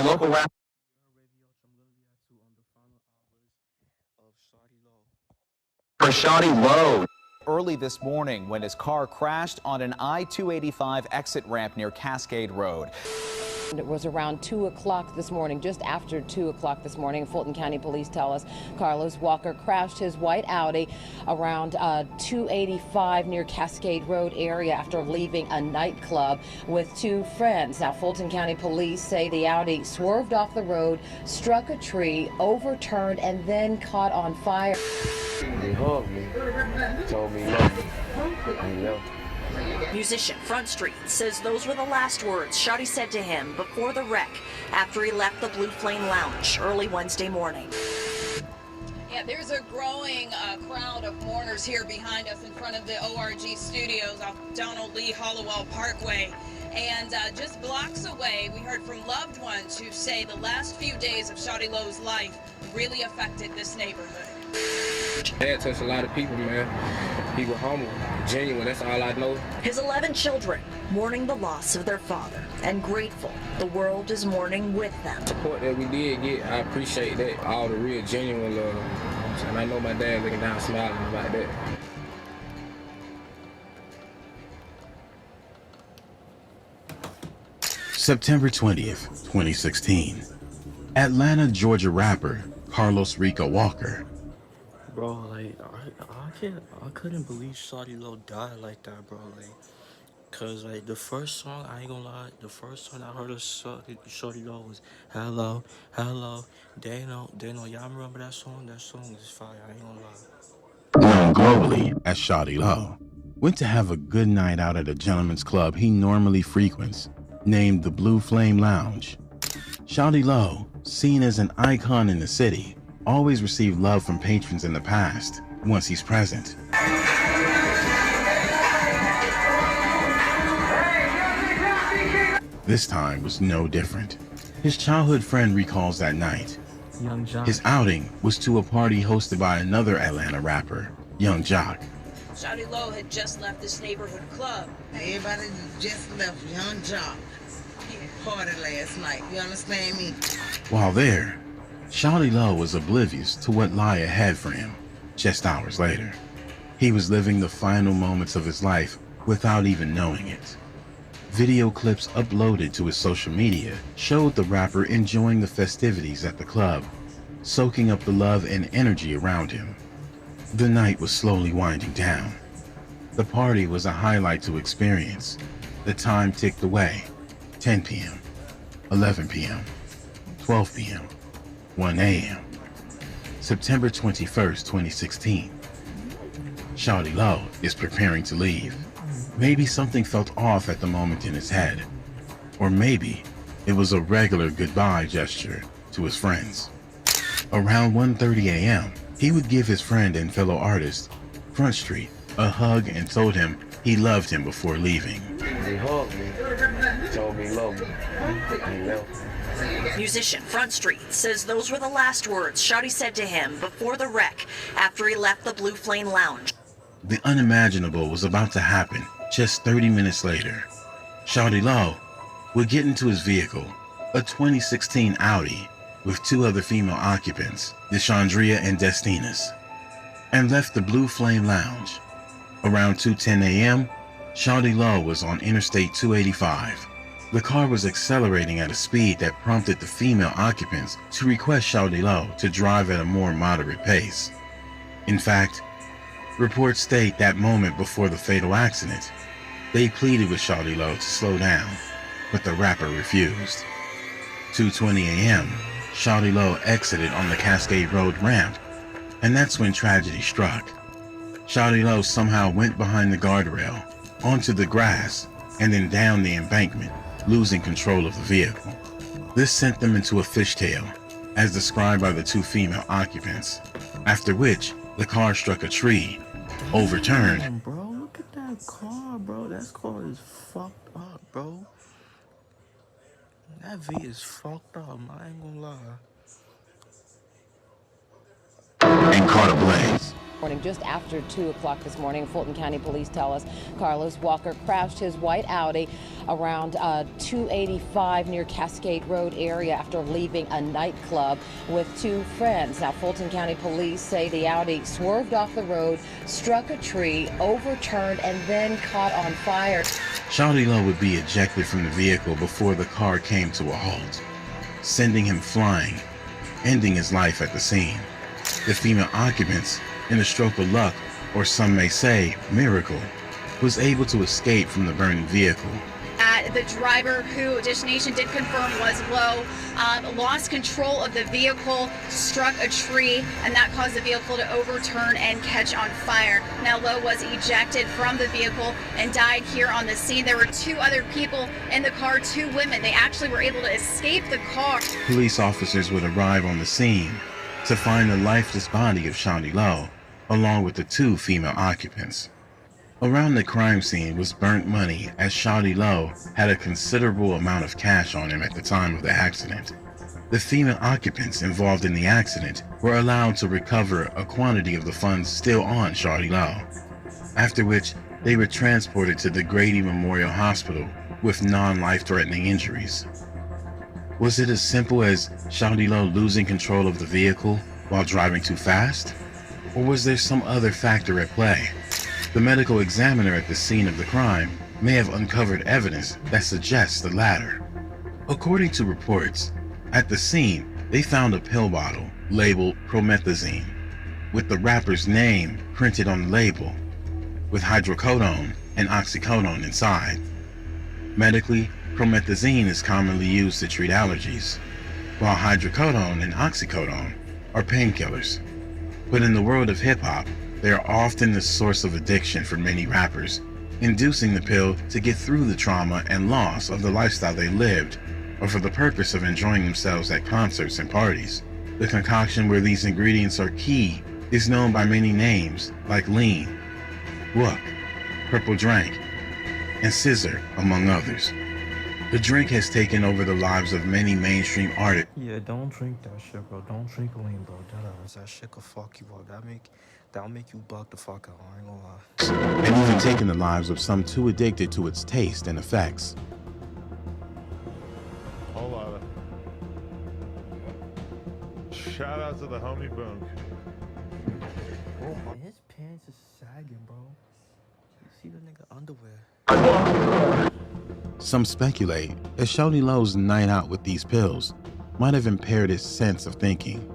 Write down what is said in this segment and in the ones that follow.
County local rapper Shawty Low. Early this morning when his car crashed on an I-285 exit ramp near Cascade Road. It was around 2 o'clock this morning, just after 2 o'clock this morning. Fulton County police tell us Carlos Walker crashed his white Audi around 285 near Cascade Road area after leaving a nightclub with two friends. Now, Fulton County police say the Audi swerved off the road, struck a tree, overturned, and then caught on fire. They hugged me, told me love me, you know. Musician Front Street says those were the last words Shawty said to him before the wreck after he left the Blue Flame Lounge early Wednesday morning. Yeah, there's a growing crowd of mourners here behind us in front of the ORG studios off Donald Lee Hollowell Parkway. And just blocks away, we heard from loved ones who say the last few days of Shawty Lowe's life really affected this neighborhood. Dad touched a lot of people, man. He was humble, genuine, that's all I know. His 11 children mourning the loss of their father and grateful the world is mourning with them. The support that we did get, I appreciate that. All the real, genuine love. And I know my dad looking down smiling about that. September 20th, 2016. Atlanta, Georgia rapper Carlos Rico Walker. Bro, like, I couldn't believe Shawty Low died like that, bro. Like, cause like the first song, I ain't gonna lie, the first song I heard of Shawty Low was Hello, Hello, they know, y'all remember that song? That song is fire, I ain't gonna lie. Known globally as Shawty Low, went to have a good night out at a gentleman's club he normally frequents, named the Blue Flame Lounge. Shawty Low, seen as an icon in the city, always received love from patrons in the past, once he's present. This time was no different. His childhood friend recalls that night. Young Jock. His outing was to a party hosted by another Atlanta rapper, Young Jock. Shawty Low had just left this neighborhood club. Everybody just left Young Jock. He party last night, you understand me? While there, Shawty Low was oblivious to what lay ahead for him just hours later. He was living the final moments of his life without even knowing it. Video clips uploaded to his social media showed the rapper enjoying the festivities at the club, soaking up the love and energy around him. The night was slowly winding down. The party was a highlight to experience. The time ticked away. 10 p.m., 11 p.m., 12 p.m., 1 a.m. September 21st, 2016. Shawty Low is preparing to leave. Maybe something felt off at the moment in his head. Or maybe it was a regular goodbye gesture to his friends. Around 1:30 a.m., he would give his friend and fellow artist, Front Street, a hug and told him he loved him before leaving. They hugged me, told me love me, you know. Musician Front Street says those were the last words Shawty said to him before the wreck after he left the Blue Flame Lounge. The unimaginable was about to happen just 30 minutes later. Shawty Low would get into his vehicle, a 2016 Audi, with two other female occupants, Deshandria and Destinas, and left the Blue Flame Lounge. Around 2:10 a.m., Shawty Low was on Interstate 285. The car was accelerating at a speed that prompted the female occupants to request Shawty Low to drive at a more moderate pace. In fact, reports state that moment before the fatal accident, they pleaded with Shawty Low to slow down, but the rapper refused. 2:20 a.m., Shawty Low exited on the Cascade Road ramp, and that's when tragedy struck. Shawty Low somehow went behind the guardrail, onto the grass, and then down the embankment, losing control of the vehicle. This sent them into a fishtail, as described by the two female occupants, after which the car struck a tree, overturned. Damn, bro, look at that car, bro. That car is fucked up, bro. That V is fucked up, I ain't gonna lie. And caught ablaze. Just after 2 o'clock this morning, Fulton County police tell us Carlos Walker crashed his white Audi around 285 near Cascade Road area after leaving a nightclub with two friends. Now, Fulton County Police say the Audi swerved off the road, struck a tree, overturned, and then caught on fire. Shawty Lo would be ejected from the vehicle before the car came to a halt, sending him flying, ending his life at the scene. The female occupants, in a stroke of luck, or some may say miracle, was able to escape from the burning vehicle. The driver, who Dish Nation did confirm was Lowe, lost control of the vehicle, struck a tree, and that caused the vehicle to overturn and catch on fire. Now, Lowe was ejected from the vehicle and died here on the scene. There were two other people in the car, two women. They actually were able to escape the car. Police officers would arrive on the scene to find the lifeless body of Shawty Lo, along with the two female occupants. Around the crime scene was burnt money, as Shawty Lo had a considerable amount of cash on him at the time of the accident. The female occupants involved in the accident were allowed to recover a quantity of the funds still on Shawty Lo, after which they were transported to the Grady Memorial Hospital with non-life-threatening injuries. Was it as simple as Shawty Lo losing control of the vehicle while driving too fast? Or was there some other factor at play? The medical examiner at the scene of the crime may have uncovered evidence that suggests the latter. According to reports, at the scene they found a pill bottle labeled promethazine, with the rapper's name printed on the label, with hydrocodone and oxycodone inside. Medically, promethazine is commonly used to treat allergies, while hydrocodone and oxycodone are painkillers. But in the world of hip-hop, they are often the source of addiction for many rappers, inducing the pill to get through the trauma and loss of the lifestyle they lived, or for the purpose of enjoying themselves at concerts and parties. The concoction where these ingredients are key is known by many names like lean, wook, purple drink, and scissor, among others. The drink has taken over the lives of many mainstream artists. Yeah, don't drink that shit, bro. Don't drink lean, bro. That shit could fuck you up. That'll make you bug the fuck out. I ain't gonna lie. And even taken the lives of some too addicted to its taste and effects. Whole lot of. Shout out to the homie Boom. Bro, his pants is sagging, bro. You see the nigga underwear? Some speculate that Shawty Lo's night out with these pills might have impaired his sense of thinking.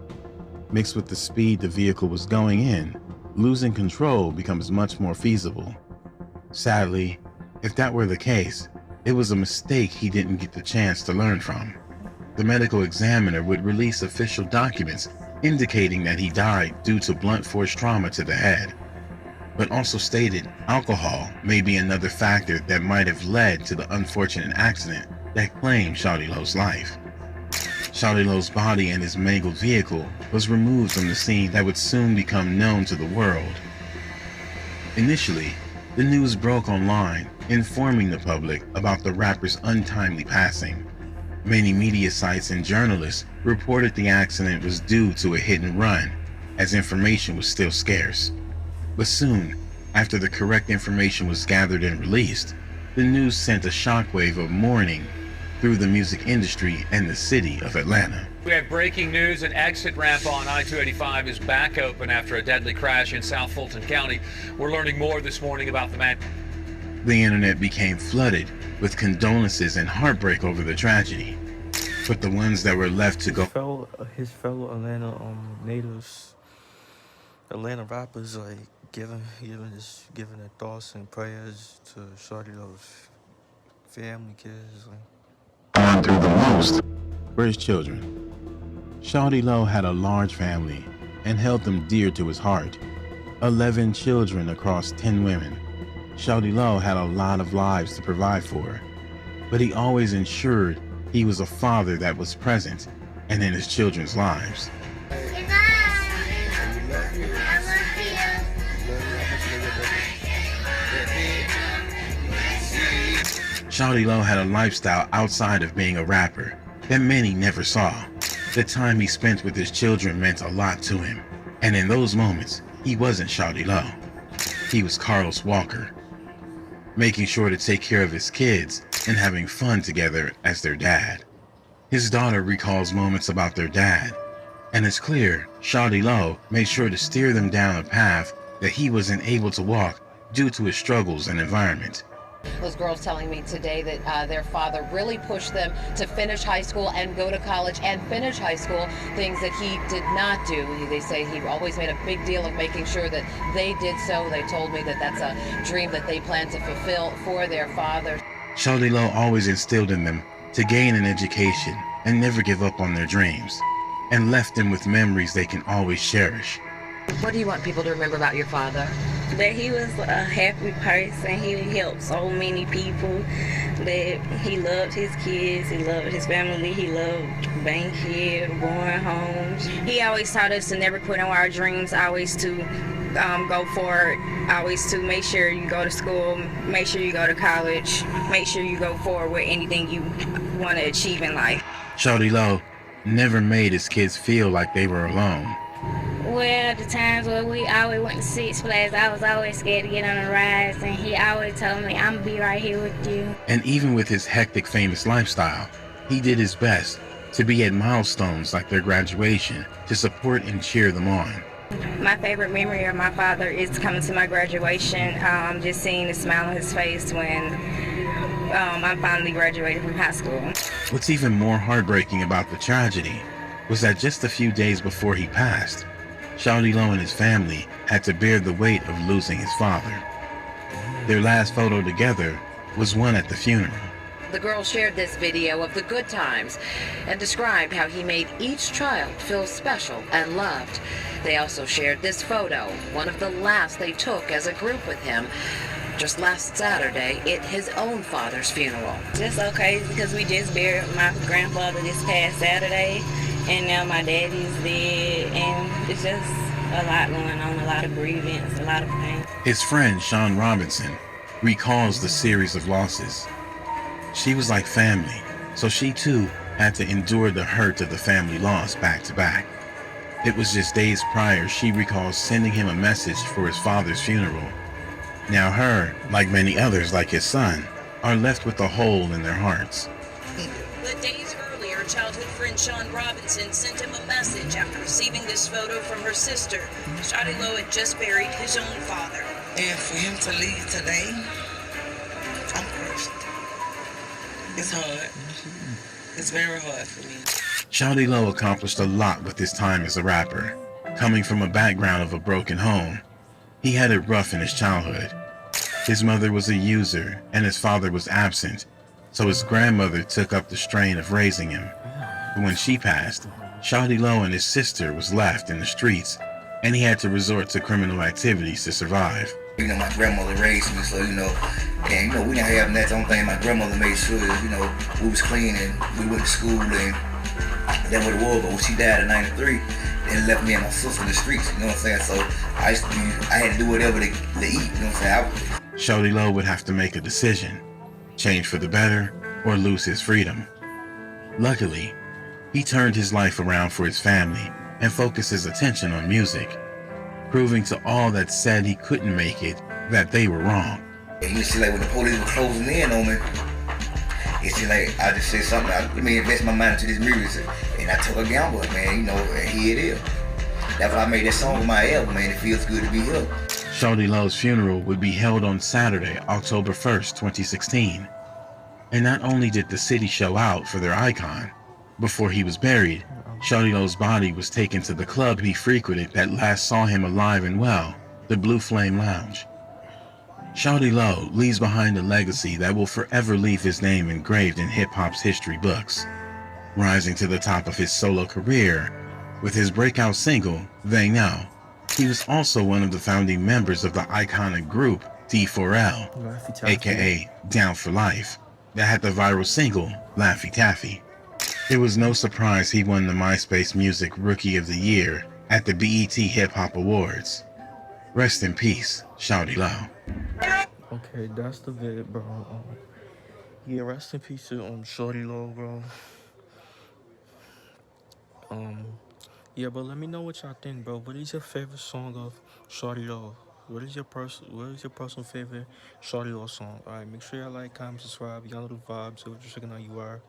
Mixed with the speed the vehicle was going in, losing control becomes much more feasible. Sadly, if that were the case, it was a mistake he didn't get the chance to learn from. The medical examiner would release official documents indicating that he died due to blunt force trauma to the head, but also stated alcohol may be another factor that might have led to the unfortunate accident that claimed Shawty Lo's life. Shawty Lo's body and his mangled vehicle was removed from the scene that would soon become known to the world. Initially, the news broke online, informing the public about the rapper's untimely passing. Many media sites and journalists reported the accident was due to a hit and run, as information was still scarce. But soon, after the correct information was gathered and released, the news sent a shockwave of mourning through the music industry and the city of Atlanta. We have breaking news. An exit ramp on I-285 is back open after a deadly crash in South Fulton County. We're learning more this morning about the man. The internet became flooded with condolences and heartbreak over the tragedy. But the ones that were left to go, His fellow Atlanta natives, Atlanta rappers, like giving their thoughts and prayers to Shawty Lo's family, kids. Gone through the most were his children. Shawty Lo had a large family and held them dear to his heart. 11 children across 10 women. Shawty Lo had a lot of lives to provide for, but he always ensured he was a father that was present and in his children's lives. Shawty Lo had a lifestyle outside of being a rapper that many never saw. The time he spent with his children meant a lot to him, and in those moments, he wasn't Shawty Lo. He was Carlos Walker, making sure to take care of his kids and having fun together as their dad. His daughter recalls moments about their dad, and it's clear Shawty Lo made sure to steer them down a path that he wasn't able to walk due to his struggles and environment. Those girls telling me today that their father really pushed them to finish high school and go to college and finish high school, things that he did not do. They say he always made a big deal of making sure that they did so. They told me that that's a dream that they plan to fulfill for their father. Shawty Lo always instilled in them to gain an education and never give up on their dreams, and left them with memories they can always cherish. What do you want people to remember about your father? That he was a happy person. He helped so many people. That he loved his kids. He loved his family. He loved being here, going home. He always taught us to never quit on our dreams. Always to go for it. Always to make sure you go to school. Make sure you go to college. Make sure you go forward with anything you want to achieve in life. Shawty Lo never made his kids feel like they were alone. Well, the times where we always went to Six Flags, I was always scared to get on the rides, and he always told me, I'm gonna be right here with you. And even with his hectic famous lifestyle, he did his best to be at milestones like their graduation to support and cheer them on. My favorite memory of my father is coming to my graduation, just seeing the smile on his face when I finally graduated from high school. What's even more heartbreaking about the tragedy was that just a few days before he passed, Shawty Lo and his family had to bear the weight of losing his father. Their last photo together was one at the funeral. The girls shared this video of the good times and described how he made each child feel special and loved. They also shared this photo, one of the last they took as a group with him, just last Saturday at his own father's funeral. Just so crazy because we just buried my grandfather this past Saturday, and now my daddy's dead, and it's just a lot going on, a lot of grievance, a lot of pain. His friend Sean Robinson recalls the series of losses. She was like family, so she too had to endure the hurt of the family loss back to back. It was just days prior she recalls sending him a message for his father's funeral. Now her, like many others like his son, are left with a hole in their hearts. But days earlier, childhood friend Sean Robinson sent him a message after receiving this photo from her sister. Shawty Lo had just buried his own father. And for him to leave today, I'm crushed. It's hard. It's very hard for me. Shawty Lo accomplished a lot with his time as a rapper. Coming from a background of a broken home, he had it rough in his childhood. His mother was a user and his father was absent, so his grandmother took up the strain of raising him. But when she passed, Shawty Lo and his sister was left in the streets, and he had to resort to criminal activities to survive. You know, my grandmother raised me, so, and, we didn't have that. The only thing my grandmother made sure is, we was clean and we went to school and then went to war. But when she died in 93, they left me and my sister in the streets, you know what I'm saying? So I had to do whatever to eat, you know what I'm saying? Shawty Lo would have to make a decision, change for the better or lose his freedom. Luckily, he turned his life around for his family and focused his attention on music, proving to all that said he couldn't make it that they were wrong. You see, like when the police were closing in on me, it's just like I just said something. Let me invest my mind into this music, and I took a gamble, man. And here it is. That's why I made that song with my album, man. It feels good to be here. Shawty Lo's funeral would be held on Saturday, October 1st, 2016. And not only did the city show out for their icon, before he was buried, Shawty Lo's body was taken to the club he frequented that last saw him alive and well, the Blue Flame Lounge. Shawty Lo leaves behind a legacy that will forever leave his name engraved in hip-hop's history books, rising to the top of his solo career with his breakout single, They Know. He was also one of the founding members of the iconic group D4L, aka Down for Life, that had the viral single, Laffy Taffy. It was no surprise he won the MySpace Music Rookie of the Year at the BET Hip Hop Awards. Rest in peace, Shawty Lo. Okay, that's the vid, bro. Yeah, rest in peace to Shawty Lo, bro. Yeah, but let me know what y'all think, bro. What is your favorite song of Shawty Lo? What is your personal favorite Shawty Low song? All right, make sure y'all like, comment, subscribe. Y'all know the vibes. So what you're checking out, you are.